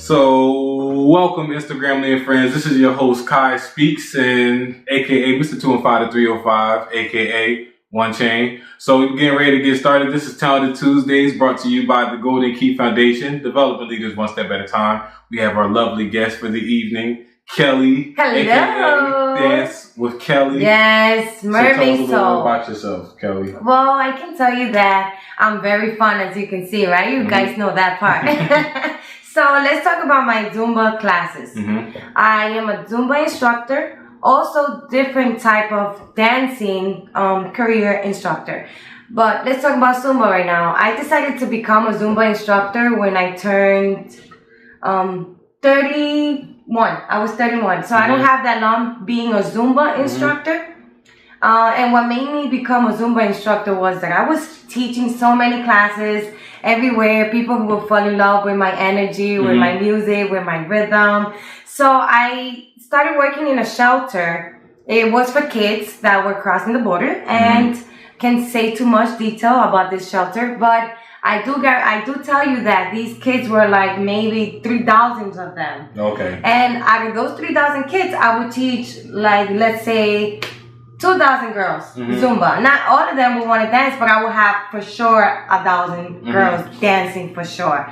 So, welcome Instagramly and friends. This is your host Kai Speaks, and aka Mr. 215 to 305, aka One Chain. So we're getting ready to get started. This is Talented Tuesdays, brought to you by the GoldenKey Foundation, developing leaders one step at a time. We have our lovely guest for the evening, Kelly. Hello. AKA Dance with Kelly. Yes, Mermaid So tell us a little Soul. about yourself, Kelly. Well, I can tell you that I'm very fun, as you can see, right? You guys know that part. So let's talk about my Zumba classes. I am a Zumba instructor, also different type of dancing career instructor. But let's talk about Zumba right now. I decided to become a Zumba instructor when I turned 31. I was 31, so I don't have that long being a Zumba instructor. And what made me become a Zumba instructor was that I was teaching so many classes everywhere. People would fall in love with my energy, with my music, with my rhythm. So I started working in a shelter. It was for kids that were crossing the border, and can't say too much detail about this shelter, but I do tell you that these kids were like maybe 3,000 of them. Okay. And out of those 3,000 kids, I would teach like, let's say, 2,000 girls Zumba. Not all of them would want to dance, but I would have for sure 1,000 girls dancing for sure.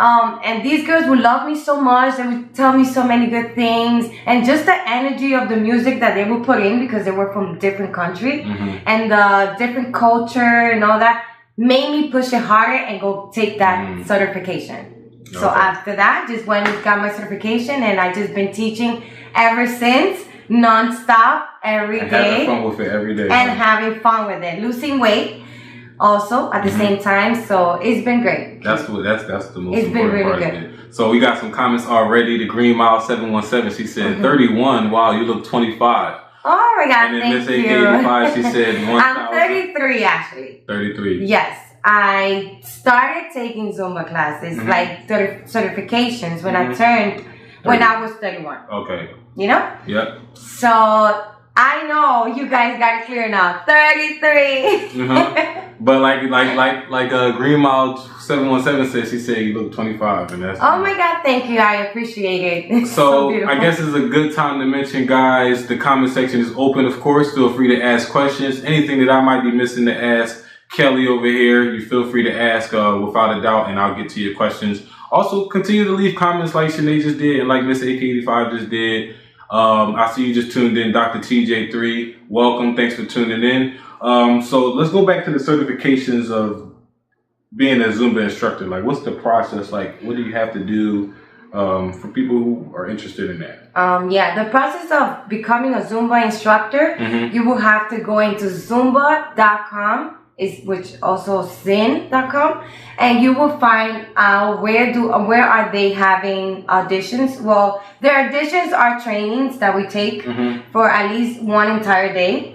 And these girls would love me so much. They would tell me so many good things, and just the energy of the music that they would put in, because they were from different countries and the different culture and all that, made me push it harder and go take that certification. Okay. So after that, just went and got my certification, and I just been teaching ever since, non-stop, every day. Having fun with it every day. And having fun with it. Losing weight also at the same time. So it's been great. That's the most it's important been really part good. of it. So we got some comments already. The Green Mile 717, she said 31. Wow, you look 25. Oh my God, and then thank Miss you. AK85, she said 1,000. I'm 33 actually. 33. Yes. I started taking Zumba classes, like certifications, when I turned, when I was 31. Okay. You know? Yep. So I know you guys got it clear now. 33. But like Green Mile 717 said, she said you look 25, and that's. Oh my God, thank you. I appreciate it. It's So beautiful. I guess it's a good time to mention, guys, the comment section is open, of course. Feel free to ask questions. Anything that I might be missing to ask Kelly over here, you feel free to ask without a doubt, and I'll get to your questions. Also, continue to leave comments like Shanae just did and like Miss AK85 just did. I see you just tuned in, Dr. TJ3. Welcome. Thanks for tuning in. So let's go back to the certifications of being a Zumba instructor. Like, what's the process? Like, what do you have to do for people who are interested in that? Yeah, the process of becoming a Zumba instructor, you will have to go into zumba.com, which also zin.com, and you will find out where are they having auditions. Well, their auditions are trainings that we take for at least one entire day,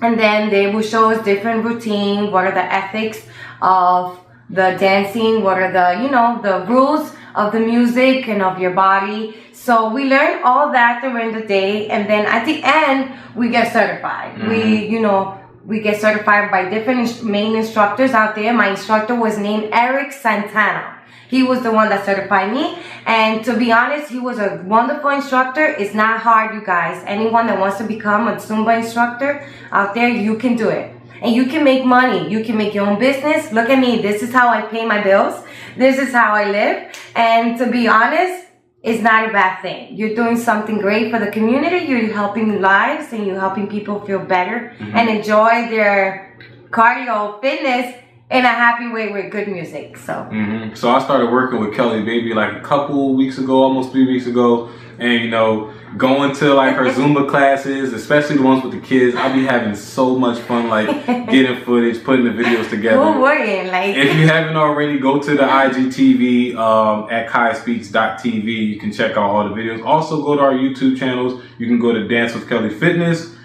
and then they will show us different routine, what are the ethics of the dancing, what are the rules of the music and of your body. So we learn all that during the day, and then at the end we get certified. We get certified by different main instructors out there. My instructor was named Eric Santana. He was the one that certified me. And to be honest, he was a wonderful instructor. It's not hard, you guys. Anyone that wants to become a Zumba instructor out there, you can do it. And you can make money. You can make your own business. Look at me. This is how I pay my bills. This is how I live. And to be honest, it's not a bad thing. You're doing something great for the community. You're helping lives, and you're helping people feel better and enjoy their cardio fitness in a happy way with good music. So So I started working with Kelly maybe like a couple weeks ago, almost 3 weeks ago, and going to like her Zumba classes, especially the ones with the kids, I be having so much fun, like getting footage, putting the videos together. If you haven't already, go to the IGTV at kaispeaks.tv. You can check out all the videos. Also go to our YouTube channels. You can go to Dance with Kelly Fitness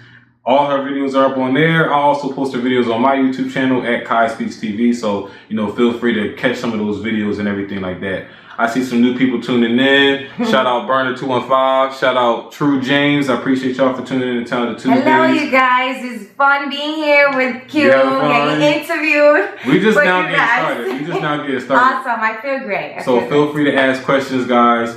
All her videos are up on there. I also post her videos on my YouTube channel at Kai Speaks TV. So, you know, feel free to catch some of those videos and everything like that. I see some new people tuning in. Shout out Burner215. Shout out True James. I appreciate y'all for tuning in to Talented Tuesdays. Hello, you guys. It's fun being here with Q, getting interviewed. We just now getting started. Awesome. I feel great. So feel free to ask questions, guys.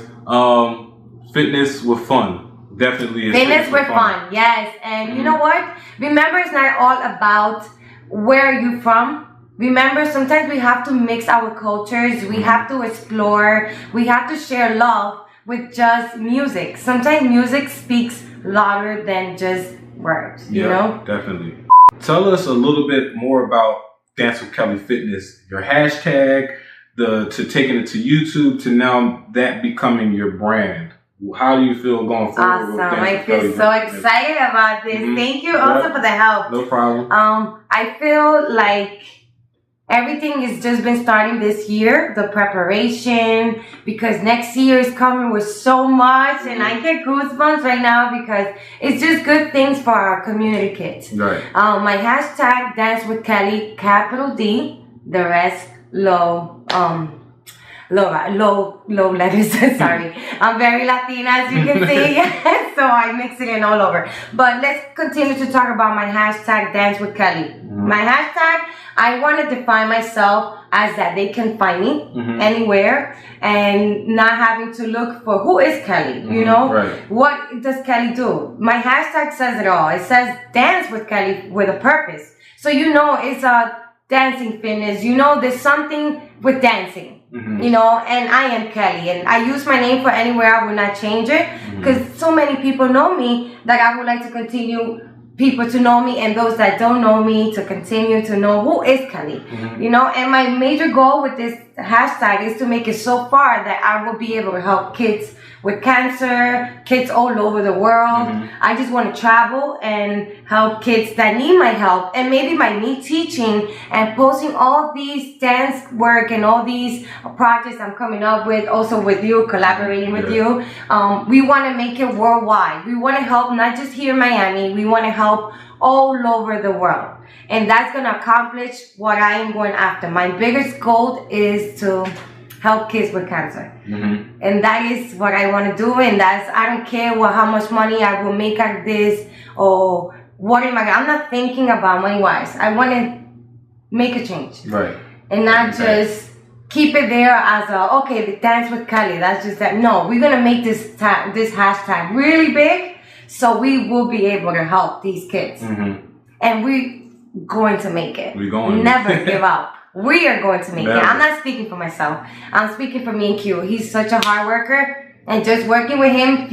Fitness with fun. Definitely is. Fitness with fun. Yes. And you know what? Remember, it's not all about where you're from. Remember, sometimes we have to mix our cultures. We have to explore. We have to share love with just music. Sometimes music speaks louder than just words, you know? Definitely. Tell us a little bit more about Dance with Kelly Fitness. Your hashtag, to taking it to YouTube, to now that becoming your brand. How do you feel going forward? Awesome. I feel so excited about this. Thank you also for the help. No problem. I feel like everything has just been starting this year, the preparation, because next year is coming with so much, and I get goosebumps right now because it's just good things for our community kids. Right. My hashtag, Dance with Kelly, capital D, the rest low letters. Sorry, I'm very Latina, as you can see, so I mix it in all over. But let's continue to talk about my hashtag, Dance with Kelly. My hashtag, I want to define myself as that they can find me anywhere and not having to look for who is Kelly, you know? Right. What does Kelly do? My hashtag says it all. It says dance with Kelly with a purpose. So you know it's a dancing fitness. You know there's something with dancing. You know, and I am Kelly, and I use my name for anywhere. I will not change it because so many people know me that I would like to continue people to know me, and those that don't know me to continue to know who is Kelly. You know, and my major goal with this hashtag is to make it so far that I will be able to help kids with cancer, kids all over the world. I just want to travel and help kids that need my help. And maybe by me teaching and posting all these dance work and all these projects I'm coming up with, also with you, collaborating with you, we want to make it worldwide. We want to help not just here in Miami, we want to help all over the world. And that's going to accomplish what I am going after. My biggest goal is to help kids with cancer. And that is what I want to do, and that's, I don't care how much money I will make out of this, or what am I'm not thinking about money wise. I want to make a change. Right. And not just keep it there as okay, dance with Kelly, that's just that. No, we're going to make this hashtag really big, so we will be able to help these kids. And we're going to make it. We're going never give up. We are going to make it. I'm not speaking for myself. I'm speaking for me and Q. He's such a hard worker. And just working with him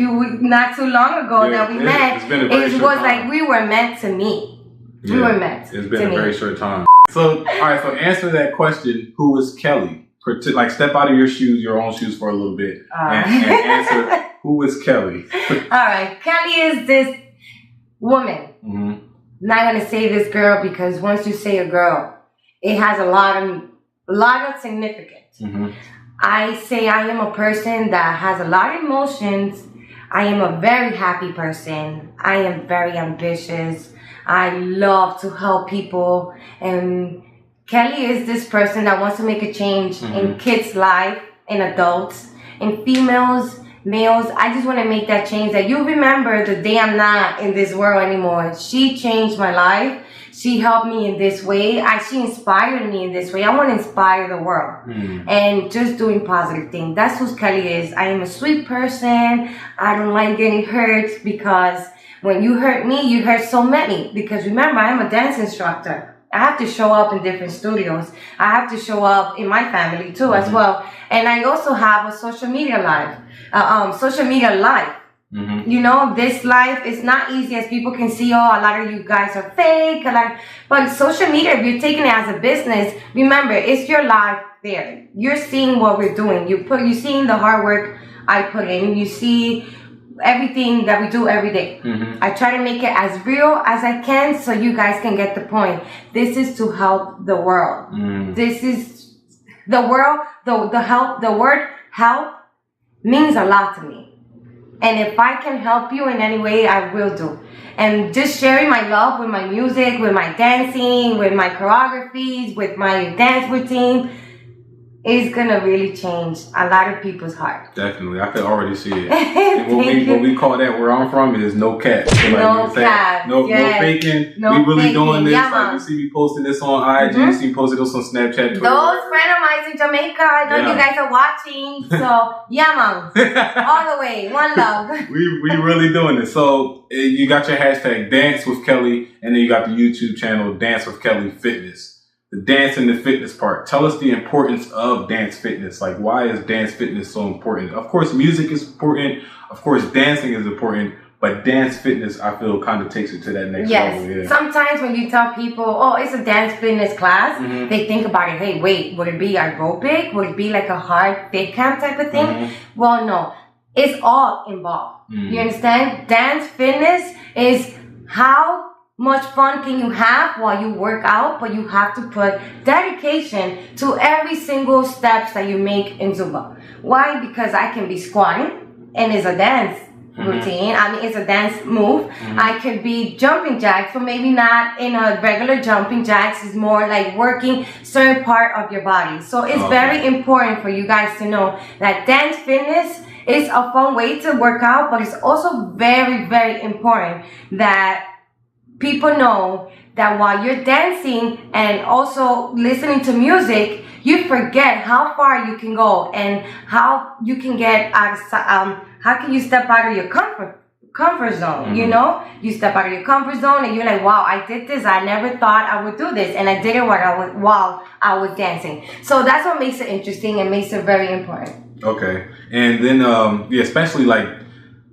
not too long ago that we met, it was like we were meant to meet. We were meant. It's been a very short time. So, all right. So answer that question. Who is Kelly? Like step out of your own shoes for a little bit, and answer who is Kelly. All right. Kelly is this woman. Not gonna say this girl because once you say a girl, it has a lot of significance. I say I am a person that has a lot of emotions. I am a very happy person. I am very ambitious. I love to help people. And Kelly is this person that wants to make a change in kids' life, in adults, in females, males. I just want to make that change, that you remember the day I'm not in this world anymore. She changed my life. She helped me in this way. She inspired me in this way. I want to inspire the world and just doing positive things. That's who Kelly is. I am a sweet person. I don't like getting hurt, because when you hurt me, you hurt so many. Because remember, I am a dance instructor. I have to show up in different studios. I have to show up in my family too as well. And I also have a social media life. You know, this life is not easy, as people can see. Oh, a lot of you guys are fake. But social media, if you're taking it as a business, remember, it's your life there. You're seeing what we're doing. You're seeing the hard work I put in. You see everything that we do every day. I try to make it as real as I can so you guys can get the point. This is to help the world. This is the world. The word help means a lot to me. And if I can help you in any way, I will do. And just sharing my love with my music, with my dancing, with my choreographies, with my dance routine, is gonna really change a lot of people's heart. Definitely, I could already see it. And what we call that where I'm from is no cap. So like no cap. No faking. No we really faking. doing this. Yeah, like you see me posting this on IG, you see me posting this on Snapchat, Twitter. Those friends of mine in Jamaica, I know you guys are watching. So yeah, man, all the way, one love. we really doing it. So you got your hashtag Dance with Kelly, and then you got the YouTube channel Dance with Kelly Fitness. The dance and the fitness part. Tell us the importance of dance fitness. Like, why is dance fitness so important? Of course, music is important. Of course, dancing is important. But dance fitness, I feel, kind of takes it to that next level. Yeah. Sometimes when you tell people, oh, it's a dance fitness class, they think about it. Hey, wait, would it be aerobic? Would it be like a hard fit camp type of thing? Well, no. It's all involved. You understand? Dance fitness is how much fun can you have while you work out, but you have to put dedication to every single steps that you make in Zumba. Why? Because I can be squatting, and it's a dance routine. I mean, it's a dance move. I could be jumping jacks, but maybe not in a regular jumping jacks. It's more like working certain part of your body. So it's very important for you guys to know that dance fitness is a fun way to work out, but it's also very, very important that people know that while you're dancing and also listening to music, you forget how far you can go and how you can get out of, how can you step out of your comfort zone, you know? You step out of your comfort zone and you're like, wow, I did this. I never thought I would do this. And I did it while I was dancing. So that's what makes it interesting and makes it very important. Okay. And then, especially like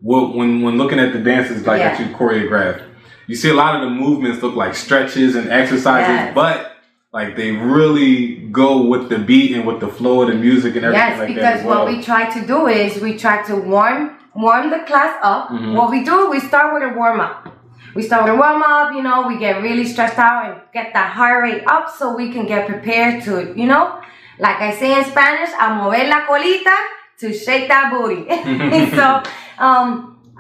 when looking at the dances like that you choreograph, you see a lot of the movements look like stretches and exercises, but like they really go with the beat and with the flow of the music and everything like that. Yes, because what we try to do is we try to warm the class up. What we do, we start with a warm up. We start with a warm up, you know, we get really stressed out and get that heart rate up so we can get prepared to, you know, like I say in Spanish, a mover la colita, to shake that booty. So,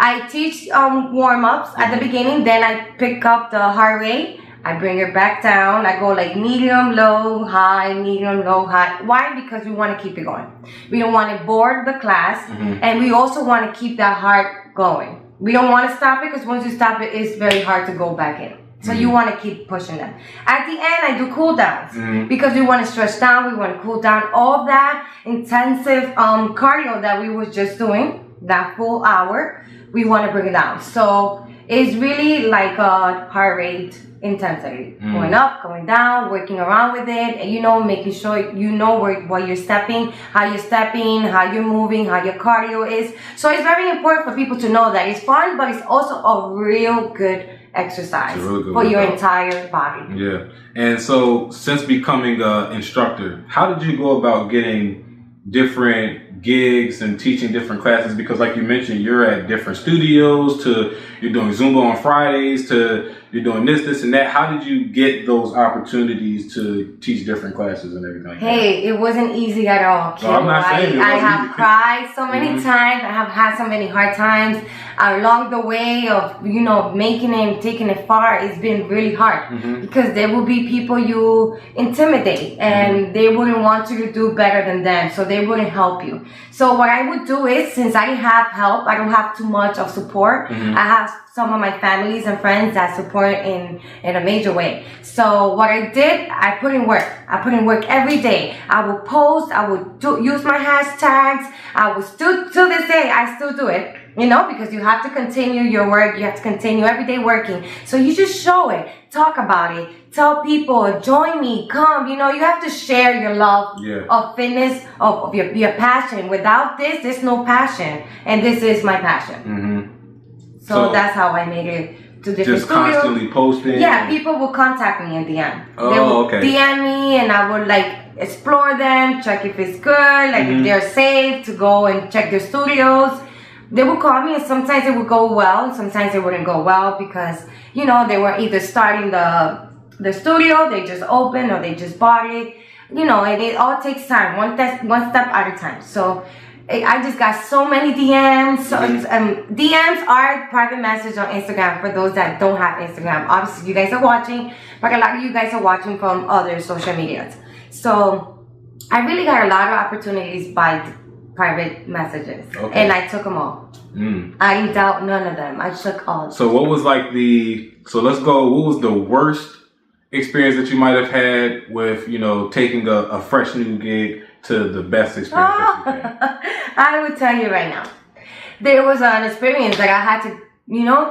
I teach warm-ups at the beginning, then I pick up the heart rate, I bring it back down, I go like medium, low, high, medium, low, high. Why? Because we want to keep it going. We don't want to bore the class, and we also want to keep that heart going. We don't want to stop it because once you stop it, it's very hard to go back in. So you want to keep pushing them. At the end, I do cool downs because we want to stretch down, we want to cool down all that intensive cardio that we was just doing, that full hour. We want to bring it down. So it's really like a heart rate intensity. Going up, going down, working around with it, and you know, making sure you know where you're stepping, how you're moving, how your cardio is. So it's very important for people to know that it's fun, but it's also a real good exercise for your entire body. Yeah. And so since becoming an instructor, how did you go about getting different gigs and teaching different classes? Because like you mentioned, you're at different studios, to you're doing Zumba on Fridays, to you're doing this and that. How did you get those opportunities to teach different classes and everything? Hey, it wasn't easy at all. No, I'm not saying it wasn't I have cried so many times. I have had so many hard times along the way of, you know, making it and taking it far. It's been really hard because there will be people you intimidate and they wouldn't want you to do better than them, so they wouldn't help you. So what I would do is, since I have help, I don't have too much of support. I have some of my families and friends that support in a major way. So what I did, I put in work. I put in work every day. I would post, I would use my hashtags. I would still, to this day, I still do it. You know, because you have to continue your work. You have to continue every day working. So you just show it, talk about it, tell people, join me, come. You know, you have to share your love of fitness, of your passion. Without this, there's no passion. And this is my passion. So that's how I made it to different studios. Just constantly posting? Yeah, people will contact me in DM. Oh, they will okay. DM me and I would like explore them, check if it's good, like if they're safe to go and check their studios. They would call me and sometimes it would go well and sometimes it wouldn't go well because, you know, they were either starting the studio, they just opened or they just bought it, you know, and it all takes time, one step at a time. So I just got so many DMs. DMs are private message on Instagram for those that don't have Instagram. Obviously, you guys are watching, but a lot of you guys are watching from other social medias. So I really got a lot of opportunities by private messages, and I took them all. I didn't doubt none of them. I took all. So what was like let's go, what was the worst experience that you might have had with, taking a fresh new gig to the best experience that you've had? I would tell you right now. There was an experience that I had to,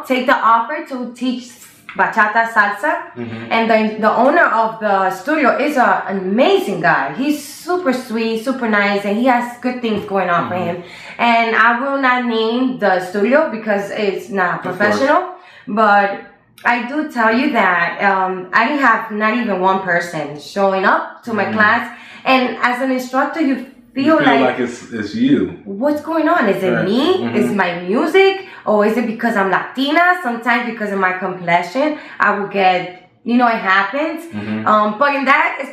take the offer to teach bachata salsa, and the owner of the studio is an amazing guy. He's super sweet, super nice, and he has good things going on for him. And I will not name the studio because it's not professional, but I do tell you that I didn't have not even one person showing up to my class, and as an instructor, you feel like it's you. What's going on? Is it me? Is my music? Or is it because I'm Latina? Sometimes because of my complexion, I will get, it happens. But in that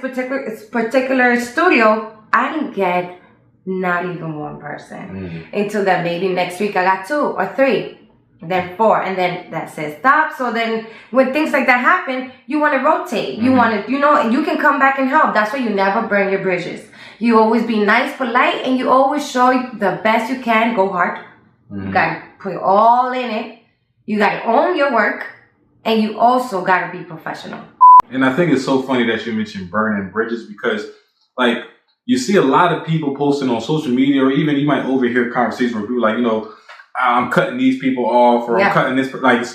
particular studio, I didn't get not even one person. Until that maybe next week I got 2 or 3. Then 4, and then that says stop. So then when things like that happen, you want to rotate. You want to, and you can come back and help. That's why you never burn your bridges. You always be nice, polite, and you always show the best you can. Go hard. You got to put all in it. You got to own your work, and you also got to be professional. And I think it's so funny that you mentioned burning bridges because, you see a lot of people posting on social media, or even you might overhear conversations where people I'm cutting these people off, or I'm cutting this.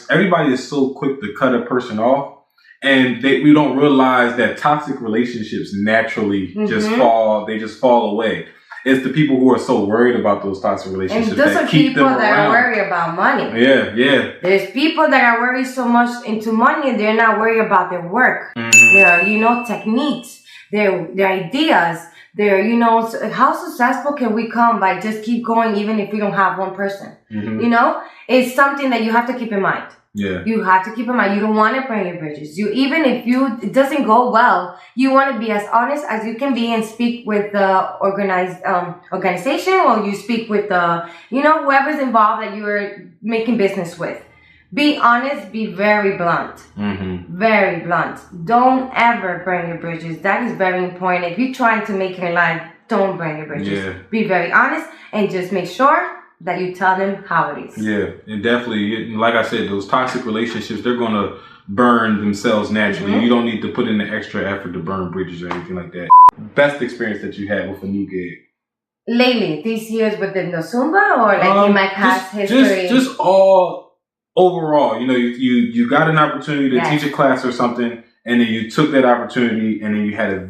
Everybody is so quick to cut a person off, and we don't realize that toxic relationships naturally just fall away. It's the people who are so worried about those toxic relationships and those that are keep people them that around. are worried about money. Yeah. There's people that are worried so much into money, they're not worried about their work. Their, techniques, their ideas. How successful can we come by just keep going even if we don't have one person? It's something that you have to keep in mind. Yeah. You have to keep in mind. You don't want to burn your bridges. Even if it doesn't go well, you want to be as honest as you can be and speak with the organization, or you speak with the, whoever's involved that you're making business with. Be honest, be very blunt. Very blunt. Don't ever burn your bridges. That is very important. If you're trying to make it in life, don't burn your bridges. Yeah. Be very honest and just make sure that you tell them how it is. Yeah, and definitely, like I said, those toxic relationships, they're going to burn themselves naturally. You don't need to put in the extra effort to burn bridges or anything like that. Best experience that you had with a new gig? Lately, these years within the Zumba, or in my past history? Just all overall, you got an opportunity to teach a class or something, and then you took that opportunity, and then you had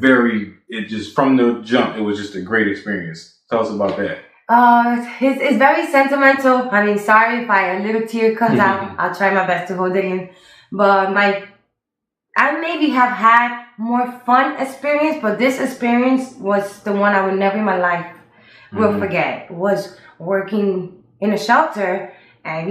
from the jump, it was just a great experience. Tell us about that. It's very sentimental. Sorry if a little tear comes out. I'll try my best to hold it in. But I maybe have had more fun experience, but this experience was the one I would never in my life will forget. Was working in a shelter and,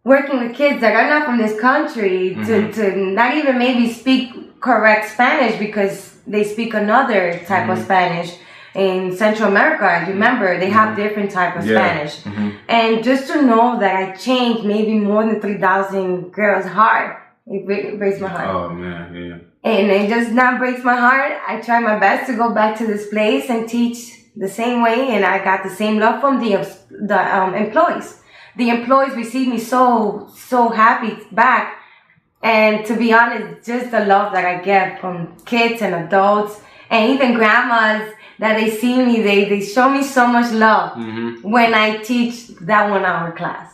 working with kids that are not from this country to not even maybe speak correct Spanish because they speak another type of Spanish. In Central America, remember, they have different type of Spanish. And just to know that I changed maybe more than 3,000 girls' heart, it breaks my heart. Oh, man, yeah. And it just not breaks my heart. I try my best to go back to this place and teach the same way, and I got the same love from the employees. The employees received me so happy back. And to be honest, just the love that I get from kids and adults and even grandmas, that they see me, they show me so much love when I teach that 1 hour class.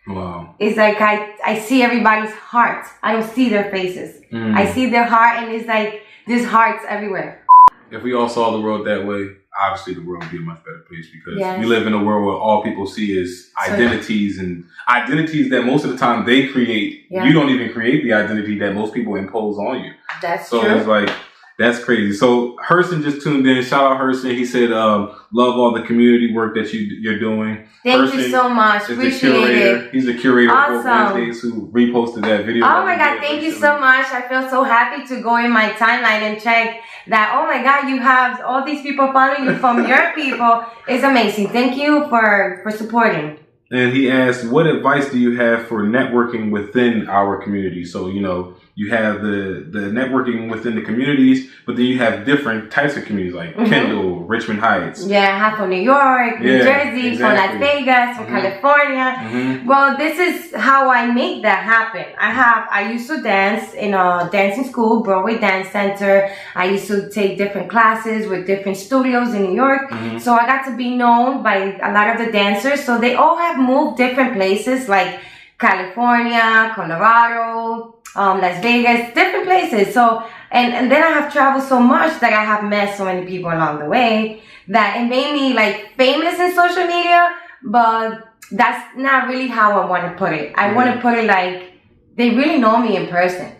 Wow. It's like I see everybody's heart. I don't see their faces. I see their heart, and it's like there's hearts everywhere. If we all saw the world that way, obviously the world would be a much better place, because we live in a world where all people see is identities, and identities that most of the time they create. You don't even create the identity that most people impose on you. That's true. So it's like, That's crazy. So Hurston just tuned in. Shout out Hurston. He said, love all the community work that you're doing. Thank you so much. Appreciate it. He's the curator of Awesome. Wednesdays who reposted that video. Oh my God, thank you so much. I feel so happy to go in my timeline and check that, oh my God, you have all these people following you from your people. It's amazing. Thank you for supporting. And he asked, what advice do you have for networking within our community? So, you know, you have the networking within the communities, but then you have different types of communities like Kendall, Richmond Heights. Yeah, I have from New York, New Jersey, exactly. from Las Vegas, from California. Well, this is how I make that happen. I used to dance in a dancing school, Broadway Dance Center. I used to take different classes with different studios in New York. So I got to be known by a lot of the dancers. So they all have moved different places like California, Colorado, Las Vegas, different places. So, and then I have traveled so much that I have met so many people along the way that it made me like famous in social media, but that's not really how I want to put it. I want to put it like they really know me in person.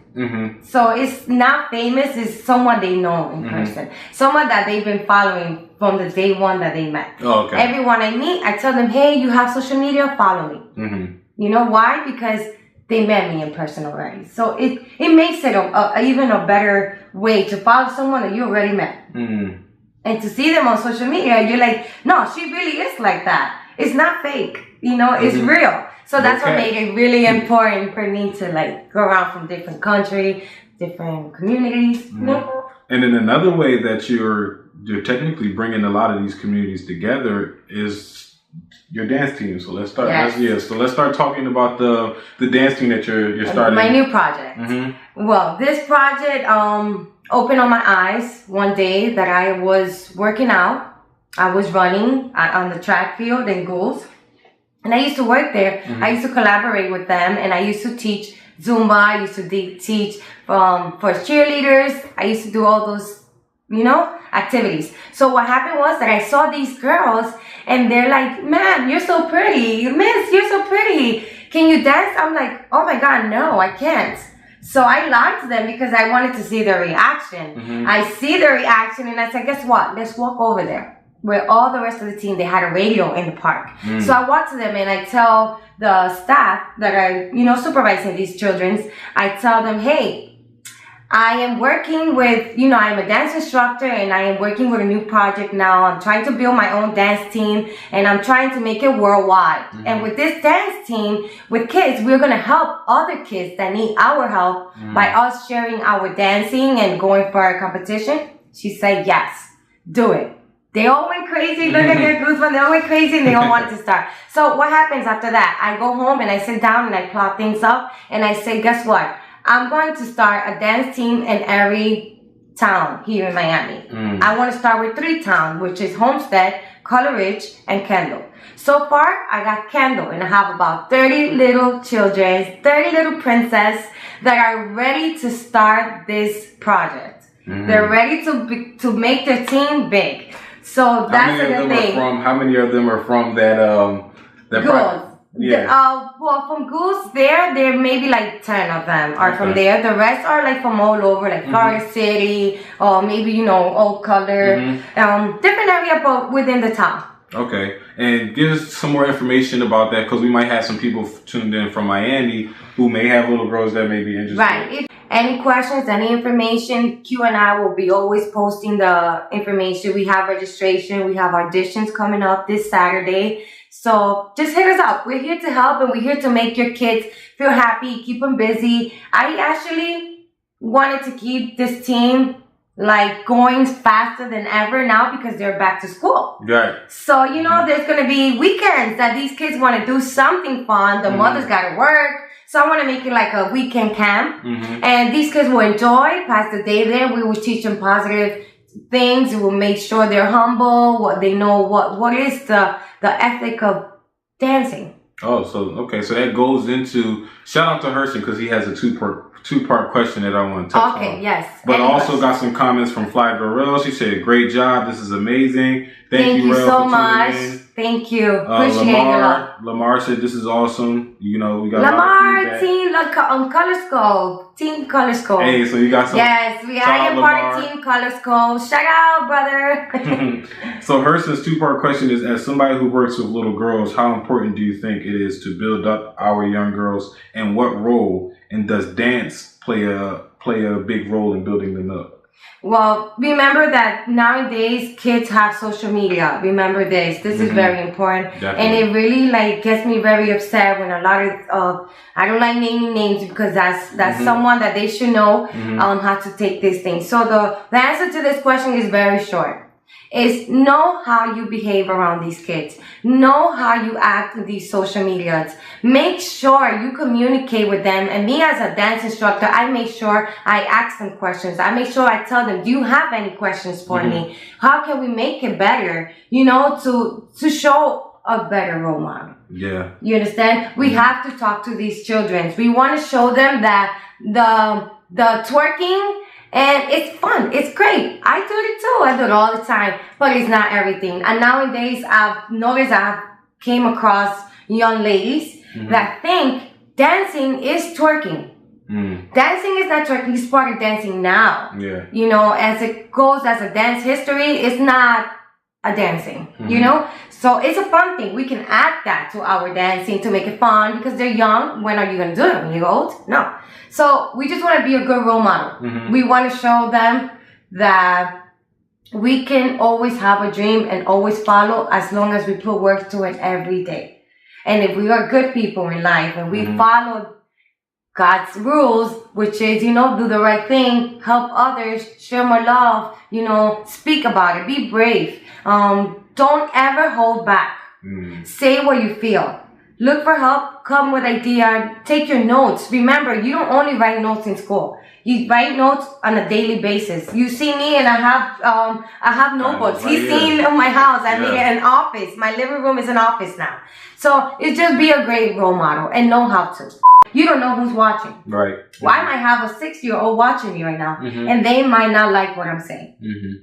So it's not famous, it's someone they know in person. Someone that they've been following from the day one that they met. Everyone I meet, I tell them, hey, you have social media, follow me. You know why? Because they met me in person already. So it makes it even a better way to follow someone that you already met. And to see them on social media, you're like, no, she really is like that. It's not fake. You know, it's real. So that's what made it really important for me to like go around from different countries, different communities. You know? And then another way that you're technically bringing a lot of these communities together is your dance team. So let's start. So let's start talking about the dance team that you're starting. My new project. Well, this project opened on my eyes one day that I was working out. I was running on the track field in Goulds. And I used to work there. I used to collaborate with them, and I used to teach Zumba. I used to teach for cheerleaders. I used to do all those, you know, activities. So what happened was that I saw these girls, and they're like, "Man, you're so pretty. Miss, you're so pretty. Can you dance?" I'm like, "Oh my God, no, I can't." So I lied to them because I wanted to see their reaction. I see their reaction, and I said, "Guess what? Let's walk over there." Where all the rest of the team, they had a radio in the park. So I walk to them and I tell the staff that are, you know, supervising these children, I tell them, hey, I am working with, you know, I'm a dance instructor and I am working with a new project now. I'm trying to build my own dance team and I'm trying to make it worldwide. And with this dance team, with kids, we're going to help other kids that need our help by us sharing our dancing and going for a competition. She said, yes, do it. They all went crazy. Look at their goosebumps. They all went crazy and they all wanted to start. So what happens after that? I go home and I sit down and I plot things up and I say, guess what? I'm going to start a dance team in every town here in Miami. I want to start with 3 towns, which is Homestead, Color Ridge, and Kendall. So far, I got Kendall and I have about 30 little children, 30 little princesses that are ready to start this project. They're ready to make their team big. So that's the thing. How many of them are from that Goulds. Well, from Goulds, there may be like 10 of them are from there. The rest are like from all over, like Forest City, or maybe, you know, Oak Color, different area, but within the town. Okay, and give us some more information about that because we might have some people tuned in from Miami who may have little girls that may be interested. Right. If any questions, any information, Q and I will be always posting the information. We have registration. We have auditions coming up this Saturday. So just hit us up. We're here to help and we're here to make your kids feel happy, keep them busy. I actually wanted to keep this team like going faster than ever now because they're back to school. Right. So, you know, there's going to be weekends that these kids want to do something fun. The mother's got to work. So I want to make it like a weekend camp. And these kids will enjoy, pass the day there. We will teach them positive things. We will make sure they're humble, what they know, what is the ethic of dancing. Oh, so, okay. So that goes into, shout out to Hurston because he has a two-part question that I want to touch on. Okay, yes. But I also got some comments from Fly Gorell. She said, "Great job. This is amazing. Thank you, Rel, so for much. tuning in." Thank you. Appreciate it a lot. Lamar said, "This is awesome. You know, we got Lamar, Team Color Scope. Team Color Scope. Hey, so you got some. Yes, I am part of Team Color Scope. Shout out, brother." So Hurston's two-part question is, as somebody who works with little girls, how important do you think it is to build up our young girls, and what role and does dance play a big role in building them up? Well, remember that nowadays kids have social media. Remember this. This is very important. Definitely. And it really gets me very upset when a lot of I don't like naming names because that's someone that they should know how to take these things. So the answer to this question is very short. Is know how you behave around these kids. Know how you act in these social medias. Make sure you communicate with them. And me as a dance instructor, I make sure I ask them questions. I make sure I tell them, do you have any questions for me? How can we make it better? You know, to show a better role model. Yeah. You understand? We have to talk to these children. We want to show them that the twerking, and it's fun. It's great. I do it too. I do it all the time. But it's not everything. And nowadays, I've noticed I've came across young ladies that think dancing is twerking. Dancing is not twerking. It's part of dancing now. Yeah. You know, as it goes as a dance history, it's not a dancing. You know? So it's a fun thing. We can add that to our dancing to make it fun because they're young. When are you going to do it? When you're old? No. So we just want to be a good role model. We want to show them that we can always have a dream and always follow as long as we put work to it every day. And if we are good people in life and we follow God's rules, which is, you know, do the right thing, help others, share more love, you know, speak about it, be brave. Don't ever hold back. Say what you feel. Look for help, come with idea, take your notes. Remember, you don't only write notes in school. You write notes on a daily basis. You see me and I have notebooks. He's seen my house. I made an office. My living room is an office now. So it's just be a great role model and know how to. You don't know who's watching. Right. Well, I might have a 6-year-old watching me right now, and they might not like what I'm saying.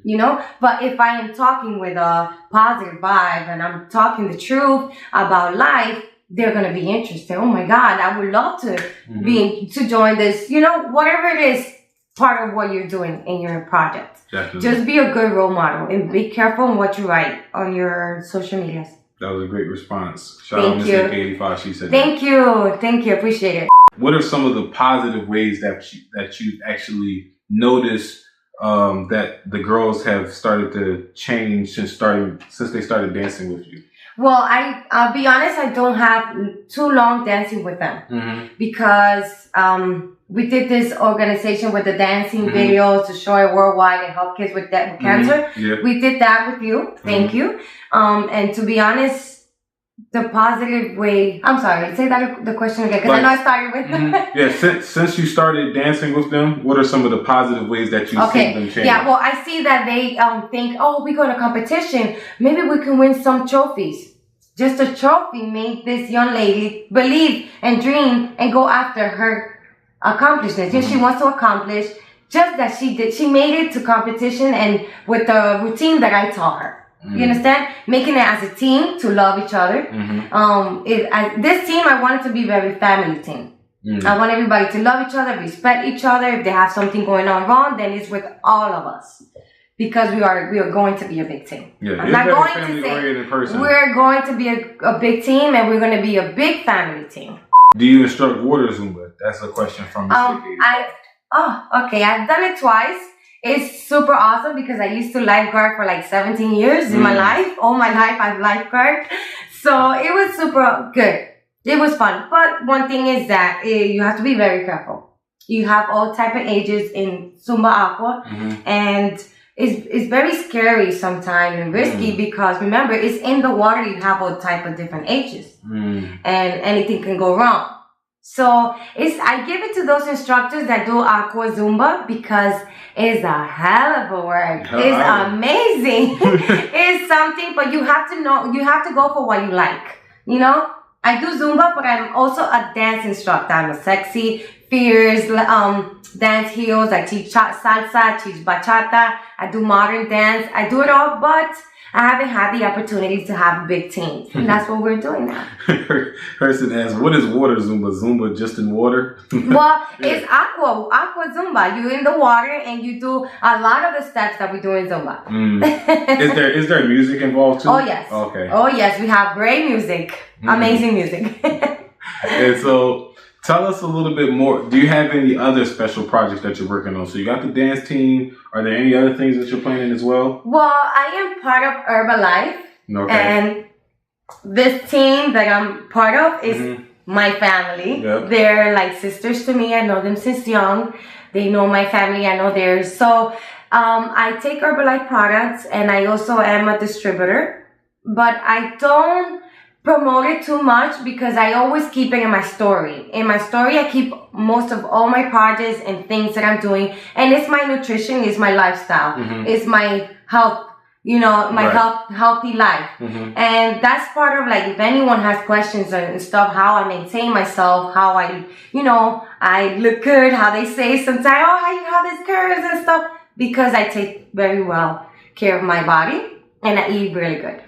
You know? But if I am talking with a positive vibe and I'm talking the truth about life, they're going to be interested. Oh my God, I would love to to join this. You know, whatever it is, part of what you're doing in your project. Definitely. Just be a good role model and be careful in what you write on your social medias. That was a great response. Shout out Miss AK85. She said Thank you. Appreciate it. What are some of the positive ways that you've actually noticed that the girls have started to change since they started dancing with you? Well, I'll be honest, I don't have too long dancing with them because we did this organization with the dancing videos to show it worldwide and help kids with cancer. We did that with you. Thank you. And to be honest, the positive way. I'm sorry. Say that the question again because I know I started with. Yeah. Since you started dancing with them, what are some of the positive ways that you see them change? Yeah. Well, I see that they think, oh, we go to competition. Maybe we can win some trophies. Just a trophy made this young lady believe and dream and go after her accomplishments. She wants to accomplish just that she did. She made it to competition and with the routine that I taught her. You understand? Making it as a team to love each other. This team, I want it to be very family team. I want everybody to love each other, respect each other. If they have something going on wrong, then it's with all of us. Because we are going to be a big team. Yeah, I'm not going to say we're going to be a big team and we're going to be a big family team. Do you instruct water Zumba? That's a question from Mr. I've done it twice. It's super awesome because I used to lifeguard for like 17 years in my life. All my life I've lifeguard. So it was super good. It was fun. But one thing is that you have to be very careful. You have all type of ages in Zumba Aqua. And it's very scary sometimes and risky because remember, it's in the water. You have all type of different ages. And anything can go wrong. So I give it to those instructors that do Aqua Zumba because it's a hell of a work. It's amazing. It's something, but you have to know, you have to go for what you like. You know, I do Zumba, but I'm also a dance instructor. I'm a sexy fierce dance heels. I teach salsa, I teach bachata. I do modern dance. I do it all, but I haven't had the opportunity to have a big team. And that's what we're doing now. Person asks, what is water Zumba? Zumba just in water? Well, it's aqua Zumba. You're in the water and you do a lot of the steps that we do in Zumba. Is there music involved too? Oh, yes. Okay. Oh, yes. We have great music. Amazing music. And so, tell us a little bit more. Do you have any other special projects that you're working on? So you got the dance team. Are there any other things that you're planning as well? Well, I am part of Herbalife. Okay. And this team that I'm part of is my family. Yep. They're like sisters to me. I know them since young. They know my family. I know theirs. So I take Herbalife products and I also am a distributor. But I don't promote it too much because I always keep it in my story. In my story, I keep most of all my projects and things that I'm doing. And it's my nutrition, it's my lifestyle, it's my health, you know, my healthy life. And that's part of like, if anyone has questions and stuff, how I maintain myself, how I, you know, I look good, how they say sometimes, oh, how you have these curves and stuff, because I take very well care of my body and I eat really good.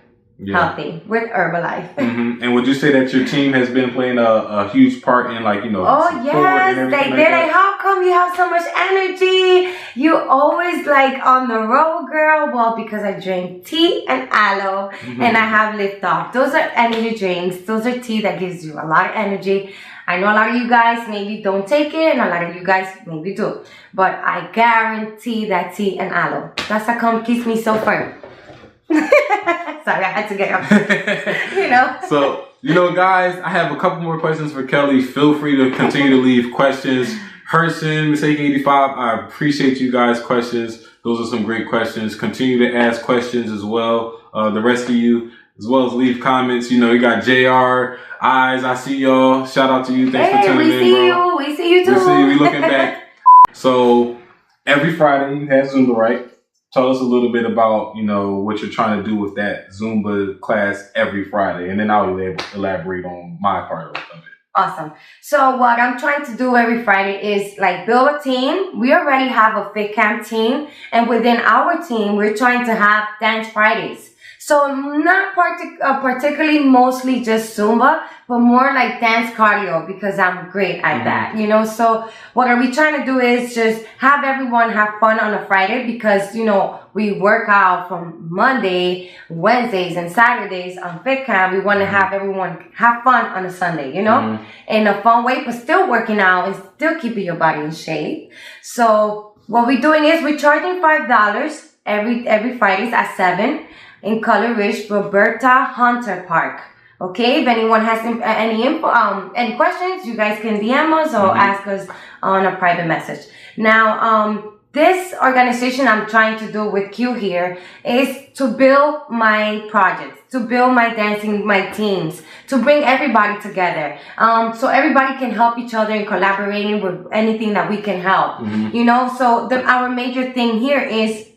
Healthy with Herbalife. And would you say that your team has been playing a huge part in, like, you know, oh yes, they're like, how come you have so much energy? You always like on the road, girl. Well, because I drink tea and aloe and I have Lift Off. Those are energy drinks. Those are tea that gives you a lot of energy. I know a lot of you guys maybe don't take it and a lot of you guys maybe do, but I guarantee that tea and aloe, that's what keeps me so firm. Sorry, I had to get up. You know. So, you know, guys, I have a couple more questions for Kelly. Feel free to continue to leave questions. Herson, Mistake85, I appreciate you guys' questions. Those are some great questions. Continue to ask questions as well. The rest of you, as well as leave comments. You know, you got JR, Eyes, I see y'all. Shout out to you. Thanks for tuning in, bro. We see you too. We see you. We looking back. So, every Friday you have Zumba, right? Tell us a little bit about, you know, what you're trying to do with that Zumba class every Friday, and then I'll elaborate on my part of it. Awesome. So what I'm trying to do every Friday is like build a team. We already have a fit camp team, and within our team, we're trying to have dance Fridays. So not particularly mostly just Zumba, but more like dance cardio because I'm great at that, you know. So what are we trying to do is just have everyone have fun on a Friday because, you know, we work out from Monday, Wednesdays, and Saturdays on Fit Camp. We want to have everyone have fun on a Sunday, you know, in a fun way, but still working out and still keeping your body in shape. So what we're doing is we're charging $5 every Fridays at 7. In Color Ridge, Roberta Hunter Park. Okay, if anyone has any questions, you guys can DM us or ask us on a private message. Now, this organization I'm trying to do with Q here is to build my projects, to build my dancing, my teams, to bring everybody together. So everybody can help each other and collaborating with anything that we can help. You know, so our major thing here is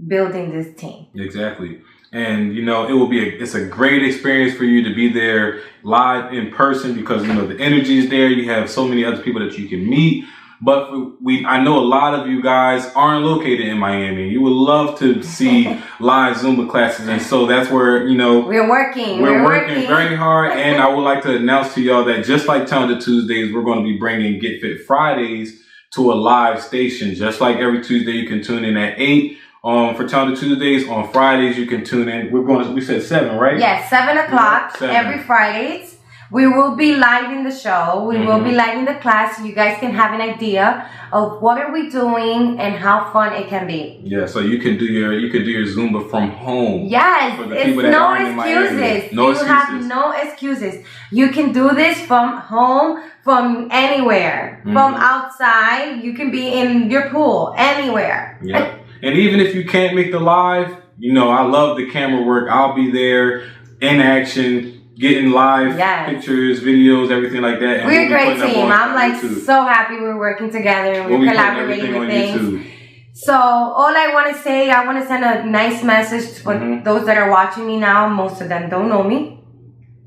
building this team. Exactly. And, you know, it's a great experience for you to be there live in person because, you know, the energy is there. You have so many other people that you can meet. But I know a lot of you guys aren't located in Miami. You would love to see live Zumba classes. And so that's where, you know, we're working very hard. And I would like to announce to y'all that just like Talented Tuesdays, we're going to be bringing Get Fit Fridays to a live station. Just like every Tuesday, you can tune in at 8. For Talented Tuesdays, on Fridays you can tune in. We said 7, right? Yes, 7 o'clock every Fridays. We will be live in the show. We will be live in the class so you guys can have an idea of what are we doing and how fun it can be. Yeah, so you can do your Zumba from home. Yes, it's no excuses. You have no excuses. You can do this from home, from anywhere, from outside. You can be in your pool, anywhere. Yeah. And even if you can't make the live, you know, I love the camera work. I'll be there in action, getting live pictures, videos, everything like that. And we're a great team. I'm like so happy we're working together and we're collaborating with things. So all I want to say, I want to send a nice message for those that are watching me now. Most of them don't know me.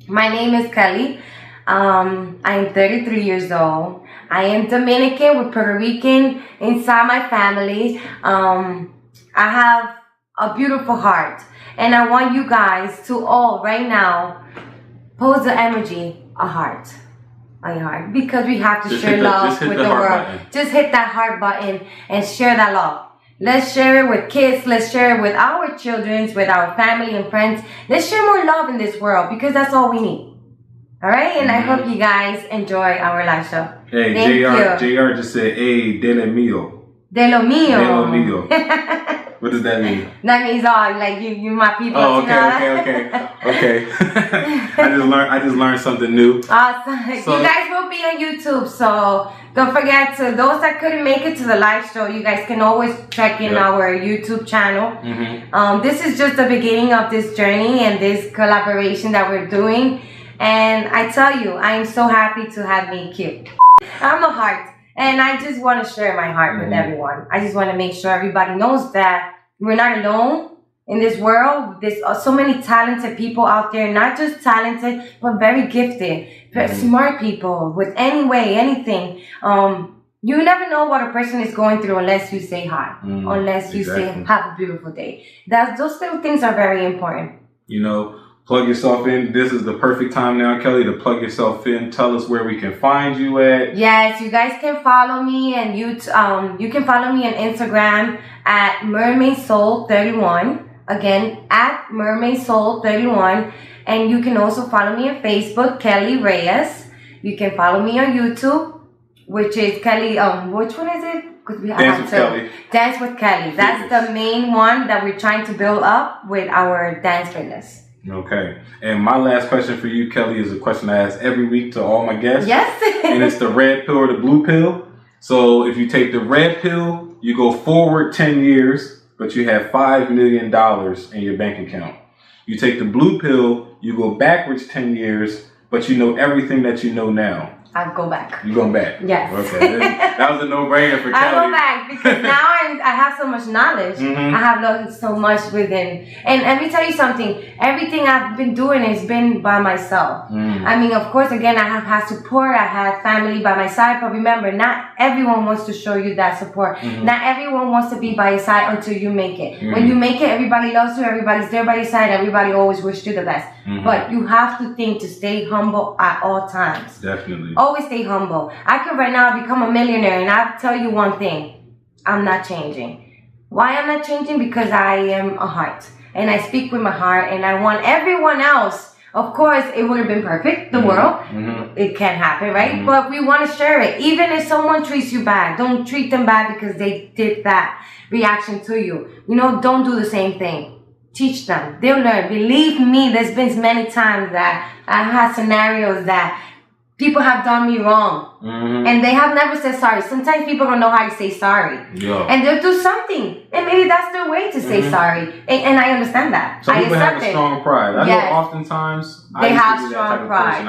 My name is Kelly. I'm 33 years old. I am Dominican with Puerto Rican inside my family. I have a beautiful heart. And I want you guys to all right now pose the emoji, a heart. On your heart. Because we have to share love with the world. Just hit that heart button and share that love. Let's share it with kids. Let's share it with our children, with our family and friends. Let's share more love in this world because that's all we need. All right? And I hope you guys enjoy our live show. Hey, JR just said, hey, de lo mío. De lo mío. De lo mío. What does that mean? That means like you my people. Oh, okay. I just learned something new. Awesome. So, you guys will be on YouTube, so don't forget to those that couldn't make it to the live show. You guys can always check in our YouTube channel. This is just the beginning of this journey and this collaboration that we're doing. And I tell you, I am so happy to have me cute. I'm a heart. And I just want to share my heart with everyone. I just want to make sure everybody knows that we're not alone in this world. There's so many talented people out there, not just talented, but very gifted, very smart people with any way, anything. You never know what a person is going through unless you say hi, unless you say, have a beautiful day. Those little things are very important. You know, plug yourself in. This is the perfect time now, Kelly, to plug yourself in. Tell us where we can find you at. Yes, you guys can follow me and you can follow me on Instagram at mermaidsoul31. Again, at mermaidsoul31. And you can also follow me on Facebook, Kelly Reyes. You can follow me on YouTube, which is Kelly, which one is it? Dance with Kelly. Dance with Kelly. That's the main one that we're trying to build up with our dance fitness. Okay. And my last question for you, Kelly, is a question I ask every week to all my guests. Yes. And it's the red pill or the blue pill. So if you take the red pill, you go forward 10 years, but you have $5 million in your bank account. You take the blue pill, you go backwards 10 years, but you know everything that you know now. I'll go back. You going back? Yes. Okay. That was a no-brainer for Kelly. I'll go back because now I have so much knowledge. I have learned so much within. And let me tell you something. Everything I've been doing has been by myself. I mean, of course, again, I have had support. I had family by my side. But remember, not everyone wants to show you that support. Not everyone wants to be by your side until you make it. When you make it, everybody loves you. Everybody's there by your side. Everybody always wishes you the best. But you have to think to stay humble at all times. Definitely. Always stay humble. I could right now become a millionaire and I'll tell you one thing. I'm not changing. Why I'm not changing? Because I am a heart. And I speak with my heart and I want everyone else. Of course, it would have been perfect, the world. It can't happen, right? But we want to share it. Even if someone treats you bad, don't treat them bad because they did that reaction to you. You know, don't do the same thing. Teach them. They'll learn. Believe me, there's been many times that I had scenarios that people have done me wrong. And they have never said sorry. Sometimes people don't know how to say sorry. And they'll do something. And maybe that's their way to say sorry. And I understand that. Some people have a strong pride. I know oftentimes they have strong pride.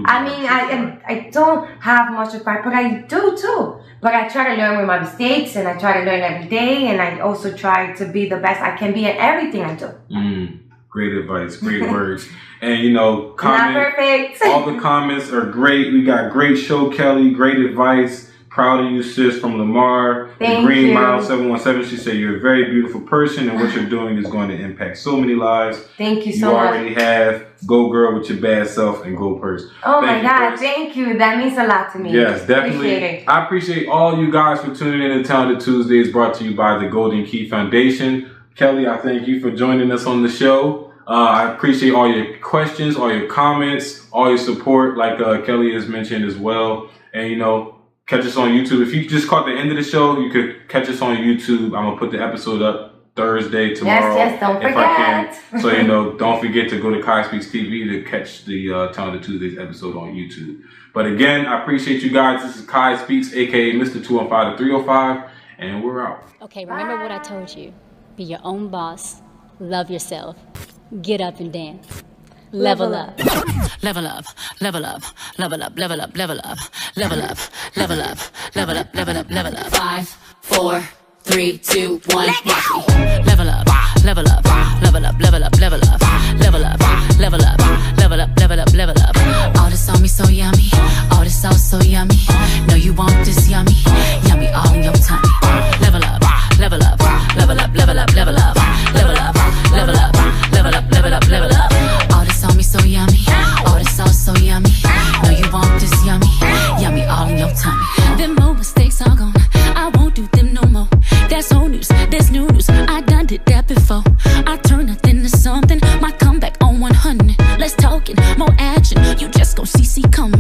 I mean, I don't have much of pride, but I do too. But I try to learn with my mistakes and I try to learn every day. And I also try to be the best I can be in everything I do. Great advice, great words. And you know, not perfect. All the comments are great. We got great show, Kelly. Great advice. Proud of you, sis, from Lamar. Thank the Green you. Mile 717. She said you're a very beautiful person, and what you're doing is going to impact so many lives. Thank you so much. You already have. Go girl with your bad self and go purse. Oh my God, thank you. That means a lot to me. Yes, definitely. Appreciate it. I appreciate all you guys for tuning in to Talented Tuesdays, brought to you by the GoldenKey Foundation. Kelly, I thank you for joining us on the show. I appreciate all your questions, all your comments, all your support, like Kelly has mentioned as well. And, you know, catch us on YouTube. If you just caught the end of the show, you could catch us on YouTube. I'm going to put the episode up Thursday, tomorrow. Yes, don't forget. If I can. So, you know, don't forget to go to Kai Speaks TV to catch the Talented Tuesdays episode on YouTube. But again, I appreciate you guys. This is Kai Speaks, a.k.a. Mr. 215 to 305, and we're out. Okay, remember what I told you. Be your own boss. Love yourself. Get up and dance. Level up. Level up, level up, level up, level up, level up, level up, level up, level up, level up, level up. 5, 4, 3, 2, 1, watch me. Level up, level up, level up, level up, level up, level up, level up, level up, level up, level up. All this on me so yummy, all this sauce so yummy. Know you something. My comeback on 100. Less talking, more action. You just gon' see coming.